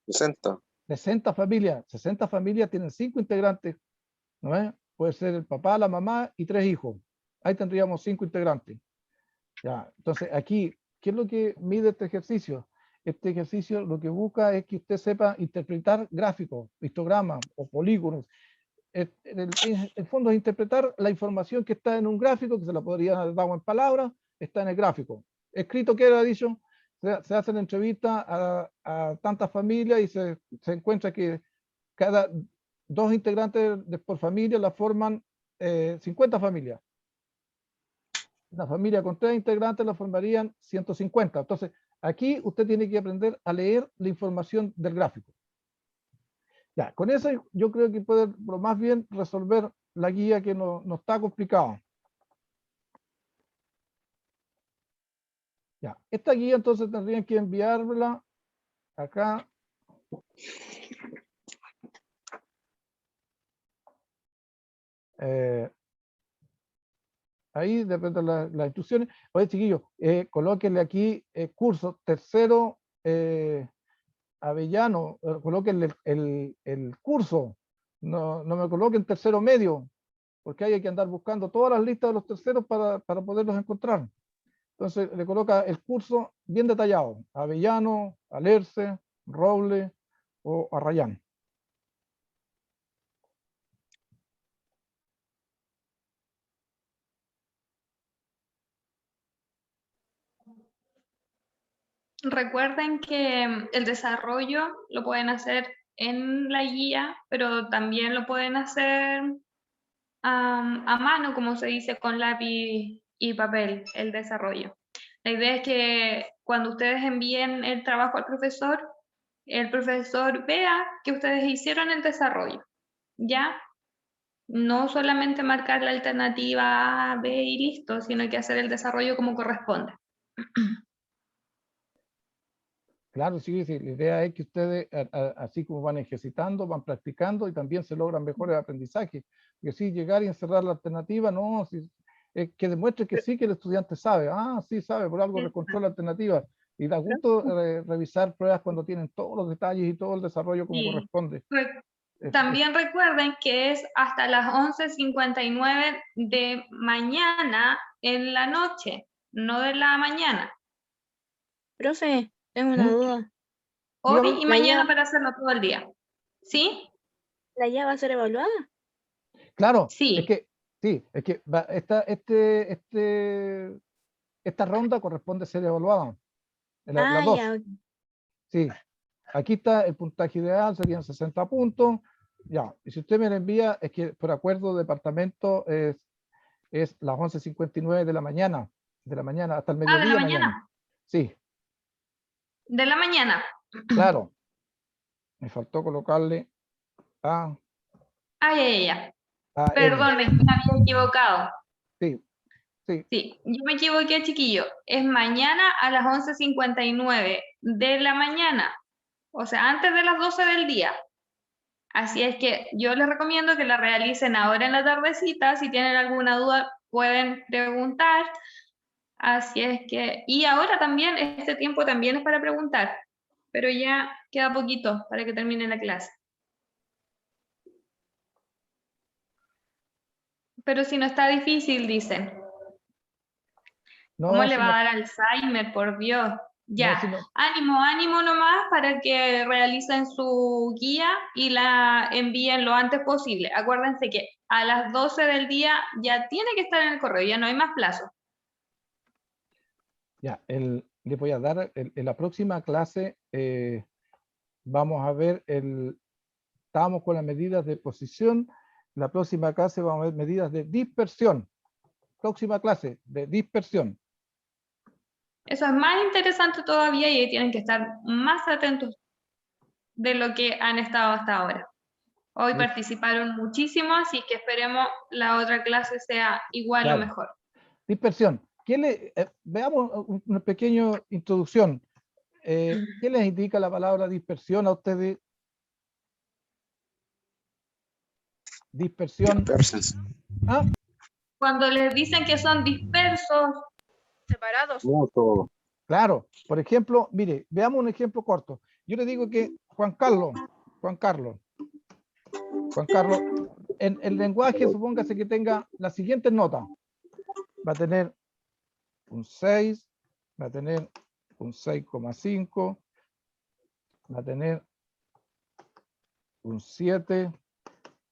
60. 60 familias. 60 familias tienen 5 integrantes. ¿No es? Puede ser el papá, la mamá y 3 hijos. Ahí tendríamos 5 integrantes. Ya, entonces aquí, ¿qué es lo que mide este ejercicio? este ejercicio lo que busca es que usted sepa interpretar gráficos, histogramas o polígonos. El fondo es interpretar la información que está en un gráfico, que se la podría haber dado en palabras, está en el gráfico. Escrito queda dicho, se hacen entrevistas a tantas familias y se encuentra que cada 2 integrantes por familia la forman 50 familias. Una familia con 3 integrantes la formarían 150. Entonces, aquí usted tiene que aprender a leer la información del gráfico. Ya, con eso yo creo que puede lo más bien resolver la guía que no está complicada. Ya, esta guía entonces tendrían que enviármela acá. Ahí depende de las instrucciones. Oye, chiquillos, colóquenle aquí curso tercero Avellano, colóquenle el curso, no me coloquen tercero medio, porque hay que andar buscando todas las listas de los terceros para poderlos encontrar. Entonces le coloca el curso bien detallado, Avellano, Alerce, Roble o Arrayán. Recuerden que el desarrollo lo pueden hacer en la guía, pero también lo pueden hacer a mano, como se dice, con lápiz y papel, el desarrollo. La idea es que cuando ustedes envíen el trabajo al profesor, el profesor vea que ustedes hicieron el desarrollo, ¿ya? No solamente marcar la alternativa A, B y listo, sino que hacer el desarrollo como corresponde. Claro, sí, la idea es que ustedes, así como van ejercitando, van practicando y también se logran mejores aprendizajes. Porque sí, llegar y encerrar la alternativa, no, que demuestre que sí que el estudiante sabe. Ah, sí sabe, por algo encontró la alternativa. Y da gusto revisar pruebas cuando tienen todos los detalles y todo el desarrollo como corresponde. También recuerden que es hasta las 11:59 de mañana en la noche, no de la mañana. Profe, tengo una duda. Hoy Dígame. y mañana para hacerlo todo el día. ¿Sí? ¿La guía va a ser evaluada? Claro, Sí. es que esta ronda corresponde ser evaluada. Las dos. Ya. Sí, aquí está el puntaje ideal, serían 60 puntos. Ya, y si usted me la envía, es que por acuerdo de departamento es las 11:59 de la mañana, hasta el mediodía ¿de la mañana. mañana? Sí, De la mañana. claro. Me faltó colocarle a Ya. AM. Perdón, me había equivocado. Sí. Sí, yo me equivoqué, chiquillo. Es mañana a las 11:59 de la mañana. O sea, antes de las 12 del día. Así es que yo les recomiendo que la realicen ahora en la tardecita. Si tienen alguna duda, pueden preguntar. Así es que, y ahora también, este tiempo también es para preguntar, pero ya queda poquito para que termine la clase. Pero si no está difícil, dicen. No, ¿Cómo le si va no, a dar Alzheimer, por Dios? Ya, no, si no. ánimo nomás para que realicen su guía y la envíen lo antes posible. Acuérdense que a las 12 del día ya tiene que estar en el correo, ya no hay más plazo. Ya, le voy a dar en la próxima clase, vamos a ver estábamos con las medidas de posición, la próxima clase vamos a ver medidas de dispersión. Próxima clase de dispersión. Eso es más interesante todavía y tienen que estar más atentos de lo que han estado hasta ahora. Hoy participaron muchísimo, así que esperemos la otra clase sea igual Claro. o mejor. Dispersión. Veamos una pequeña introducción. ¿Qué les indica la palabra dispersión a ustedes? Dispersión. ¿Ah? Cuando les dicen que son dispersos, separados. Claro, por ejemplo, mire, veamos un ejemplo corto. Yo le digo que Juan Carlos, en el lenguaje, supóngase que tenga las siguientes notas. Va a tener un 6, va a tener un 6,5, va a tener un 7,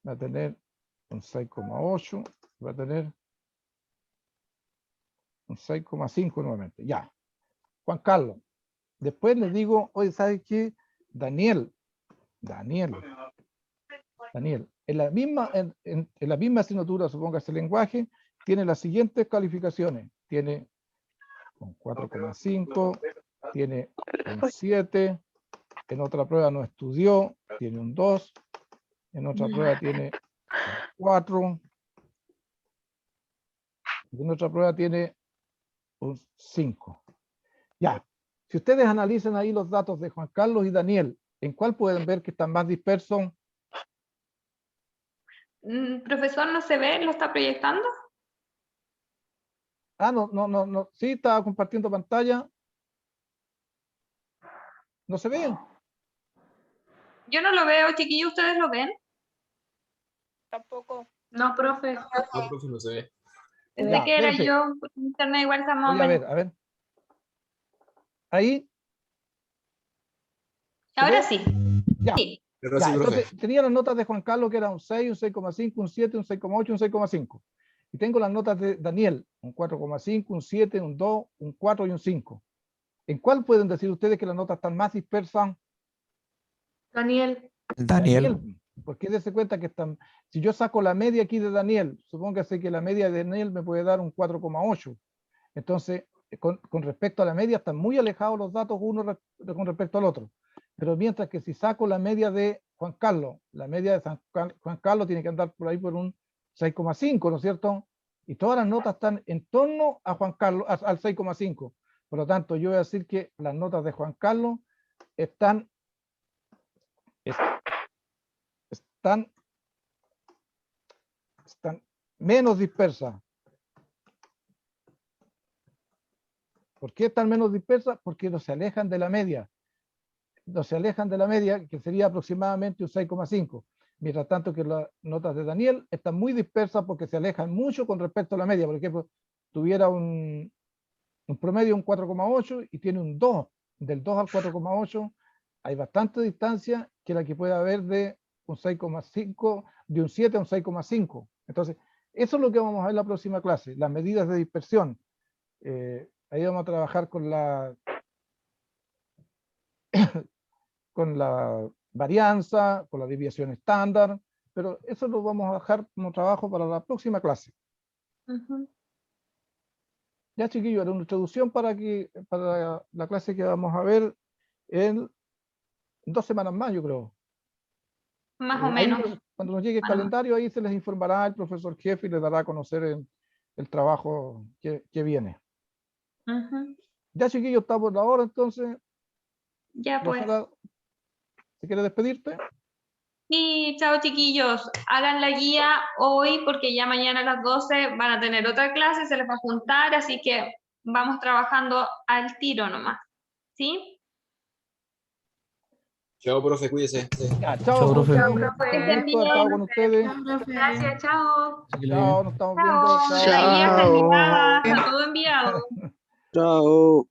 va a tener un 6,8, va a tener un 6,5 nuevamente. Ya. Juan Carlos. Después le digo, oye, ¿sabes qué? Daniel, en la misma asignatura, supóngase lenguaje, tiene las siguientes calificaciones. Tiene un 4,5, tiene un 7, en otra prueba no estudió, tiene un 2, en otra prueba tiene un 4, y en otra prueba tiene un 5. Ya, si ustedes analizan ahí los datos de Juan Carlos y Daniel, ¿en cuál pueden ver que están más dispersos? Profesor, ¿no se ve? ¿Lo está proyectando? Ah, no. Sí, estaba compartiendo pantalla. ¿No se ve? Yo no lo veo, chiquillos, ¿ustedes lo ven? Tampoco. No, profe. No, profe, no se ve. Desde Ya, que era espérense. yo, internet igual estamos Voy a ver. Ahí. ¿se Ahora ve? sí. Ya. Sí. Pero Ya, sí, profe. entonces tenía las notas de Juan Carlos que eran un 6, un 6,5, un 7, un 6,8, un 6,5. Y tengo las notas de Daniel, un 4,5, un 7, un 2, un 4 y un 5. ¿En cuál pueden decir ustedes que las notas están más dispersas? Daniel. Daniel. Porque dése cuenta que están, si yo saco la media aquí de Daniel, supóngase que la media de Daniel me puede dar un 4,8. Entonces, con respecto a la media, están muy alejados los datos uno con respecto al otro. Pero mientras que si saco la media de Juan Carlos, la media de Juan Carlos tiene que andar por ahí por un 6,5, ¿no es cierto? Y todas las notas están en torno a Juan Carlos, al 6,5. Por lo tanto, yo voy a decir que las notas de Juan Carlos están menos dispersas. ¿Por qué están menos dispersas? Porque no se alejan de la media. No se alejan de la media, que sería aproximadamente un 6,5. Mientras tanto que las notas de Daniel están muy dispersas porque se alejan mucho con respecto a la media. Por ejemplo, tuviera un promedio un 4,8 y tiene un 2. Del 2 al 4,8 hay bastante distancia que la que puede haber de un 6,5, de un 7 a un 6,5. Entonces, eso es lo que vamos a ver en la próxima clase, las medidas de dispersión. Ahí vamos a trabajar con la varianza, con la desviación estándar, pero eso lo vamos a dejar como trabajo para la próxima clase. Ya, chiquillos, era una introducción para la clase que vamos a ver en 2 semanas más, yo creo. Más o Ahí menos. cuando nos llegue el calendario, ahí se les informará el profesor jefe y les dará a conocer el trabajo que viene. Ya, chiquillos, está por la hora, entonces. Ya pues. Rosela, ¿se quiere despedirte? Y chao chiquillos, hagan la guía hoy porque ya mañana a las 12 van a tener otra clase, se les va a juntar, así que vamos trabajando al tiro nomás. ¿Sí? Chao, profe, cuídese. Ya, Chao, chao, profe. profe. Que estén Un gusto haber estado con ustedes. Chao, profe. Gracias, chao. Chao, nos estamos Chao. viendo. La guía está Chao. enviada, está todo enviado. Chao.